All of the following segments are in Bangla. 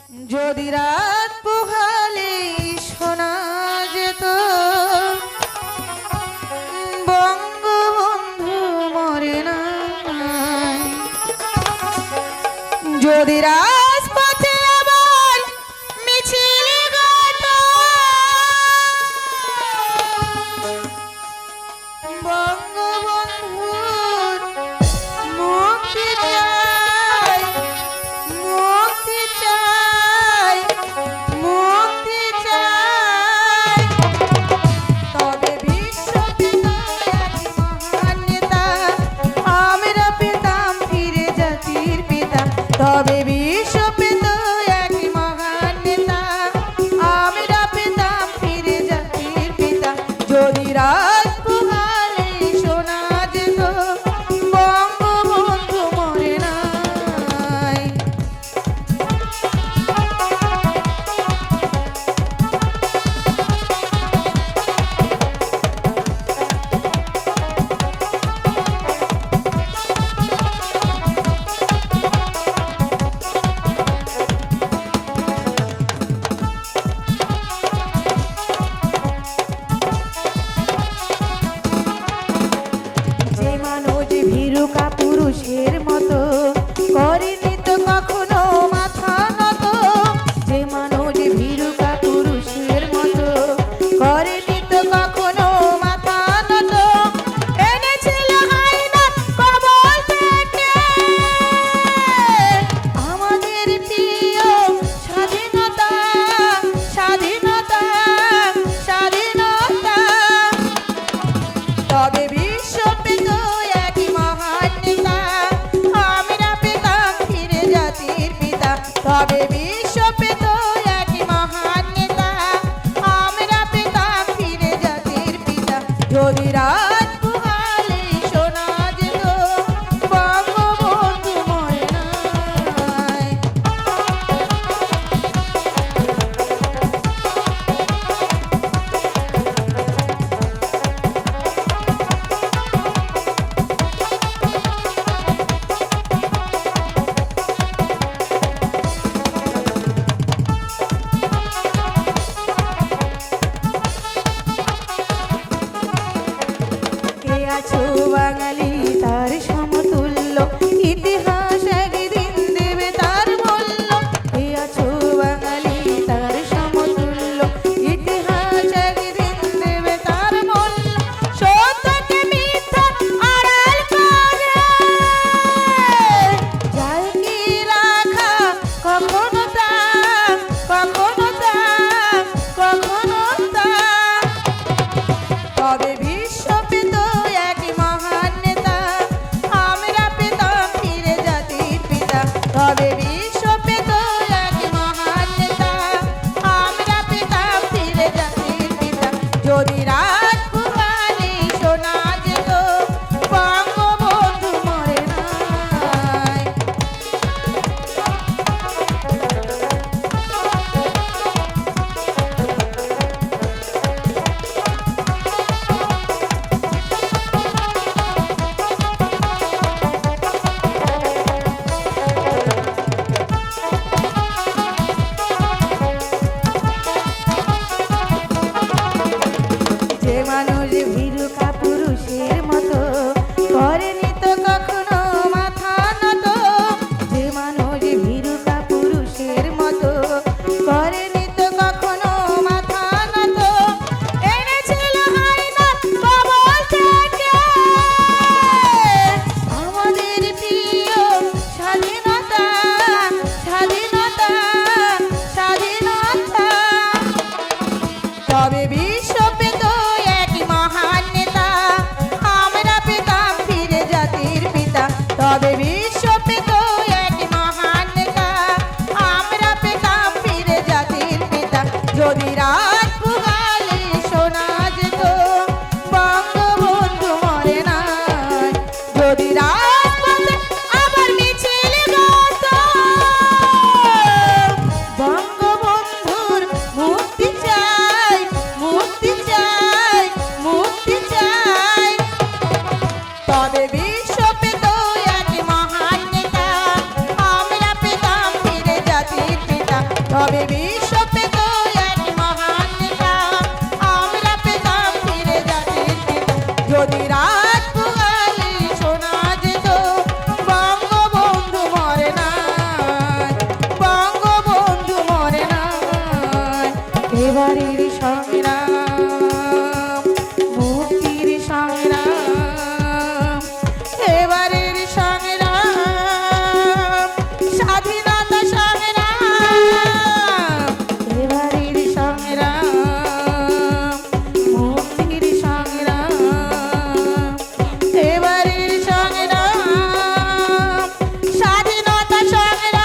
যদি রাত পোহালে শোনা যেত বঙ্গবন্ধু মরে নাই, যদি রাজপথে আবার মিছিল গাইত বঙ্গবন্ধুর মুক্তি চাই, মুক্তি চাই, মুক্তি চাই, তবে বিশ্ব পেত এক মহান নেতা, আমরা পেতাম ফিরে জাতির পিতা, তবে বিশ্ব পেত এক মহান নেতা, আমরা পেতাম ফিরে জাতির পিতা। যদি রাত পোহালে শোনা যেত বঙ্গবন্ধু মরে নাই। যে মানুষ ভীরু কাপুরুষের মতো করেনি তো কখনো মাথা নত, যে মানুষ ভীরু কাপুরুষের মতো করেনি তো কখনো মাথা নত, এনেছিল আইনার কবল থেকে আমাদের প্রিয় স্বাধীনতা, স্বাধীনতা, স্বাধীনতা, তবে বিশ্ব পেত এক মহান নেতা, আমরা পেতাম ফিরে জাতির পিতা, তবে বিশ্ব পেত এক মহান নেতা, আমরা পেতাম ফিরে জাতির পিতা। যদি রাত পোহালে শোনা যেত বঙ্গবন্ধু মরে নাই। তবে বিশ্ব পেত এক মহান নেতা, আমরা পেতাম ফিরে জাতির পিতা। যদি রাত পোহালে শোনা যেত বঙ্গবন্ধু মরে নাই, বঙ্গবন্ধু মরে নাই। এবারের সংগ্রাম মুক্তির সংগ্রাম, এবারের সংগ্রাম স্বাধীনতা সংগ্রাম, এবারের সংগ্রাম মুক্তির সংগ্রাম, এবারের সংগ্রাম স্বাধীনতা সংগ্রাম।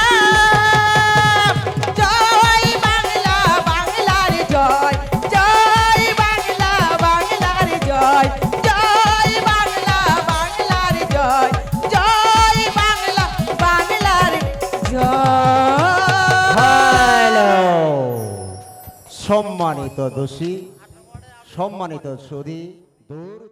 জয় বাংলা, বাংলার জয়, জয় বাংলা, বাংলার জয়, জয় বাংলা, বাংলার জয়, জয় বাংলা, বাংলার জয়। হ্যালো সম্মানিত দোষী, সম্মানিত সুধী, দূর